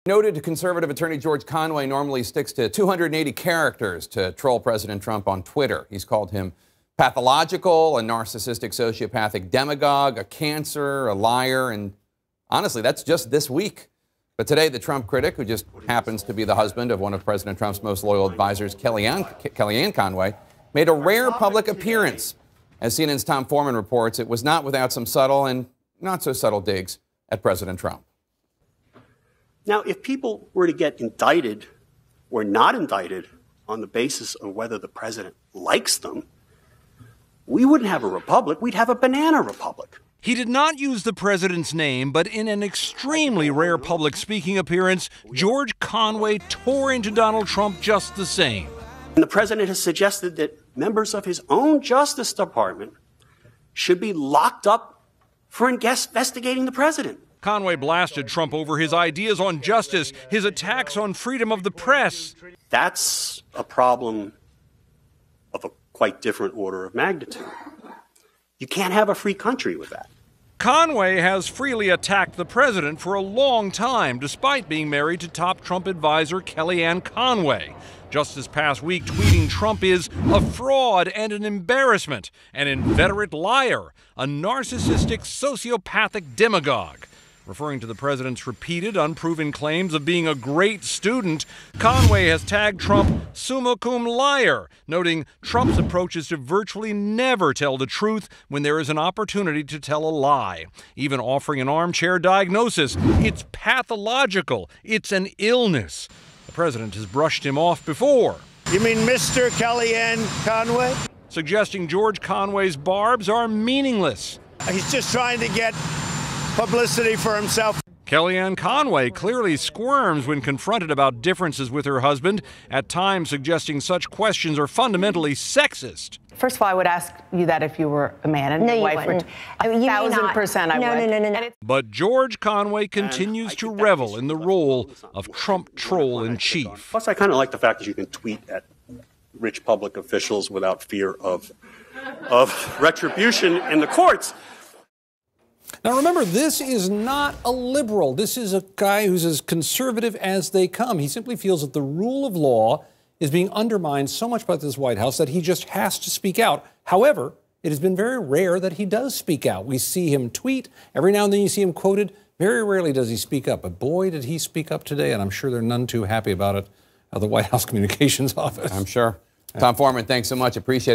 Noted conservative attorney George Conway normally sticks to 280 characters to troll President Trump on Twitter. He's called him pathological, a narcissistic, sociopathic demagogue, a cancer, a liar, and honestly, that's just this week. But today, the Trump critic, who just happens to be the husband of one of President Trump's most loyal advisors, Kellyanne Conway, made a rare public appearance. As CNN's Tom Foreman reports, it was not without some subtle and not so subtle digs at President Trump. Now, if people were to get indicted or not indicted on the basis of whether the president likes them, we wouldn't have a republic, we'd have a banana republic. He did not use the president's name, but in an extremely rare public speaking appearance, George Conway tore into Donald Trump just the same. And the president has suggested that members of his own Justice Department should be locked up for investigating the president. Conway blasted Trump over his ideas on justice, his attacks on freedom of the press. That's a problem of a quite different order of magnitude. You can't have a free country with that. Conway has freely attacked the president for a long time, despite being married to top Trump advisor Kellyanne Conway. Just this past week, tweeting Trump is a fraud and an embarrassment, an inveterate liar, a narcissistic, sociopathic demagogue. Referring to the president's repeated, unproven claims of being a great student, Conway has tagged Trump summa cum liar, noting Trump's approach is to virtually never tell the truth when there is an opportunity to tell a lie, even offering an armchair diagnosis. It's pathological. It's an illness. The president has brushed him off before. You mean Mr. Kellyanne Conway? Suggesting George Conway's barbs are meaningless. He's just trying to get publicity for himself. Kellyanne Conway clearly squirms when confronted about differences with her husband, at times suggesting such questions are fundamentally sexist. First of all, I would ask you that if you were a man and your wife were 1,000% I would. But George Conway continues to revel in the role of Trump troll-in-chief. Plus, I kind of like the fact that you can tweet at rich public officials without fear of retribution in the courts. Now, remember, this is not a liberal. This is a guy who's as conservative as they come. He simply feels that the rule of law is being undermined so much by this White House that he just has to speak out. However, it has been very rare that he does speak out. We see him tweet. Every now and then you see him quoted. Very rarely does he speak up. But boy, did he speak up today, and I'm sure they're none too happy about it, the White House Communications Office. I'm sure. Tom Foreman, thanks so much. Appreciate it.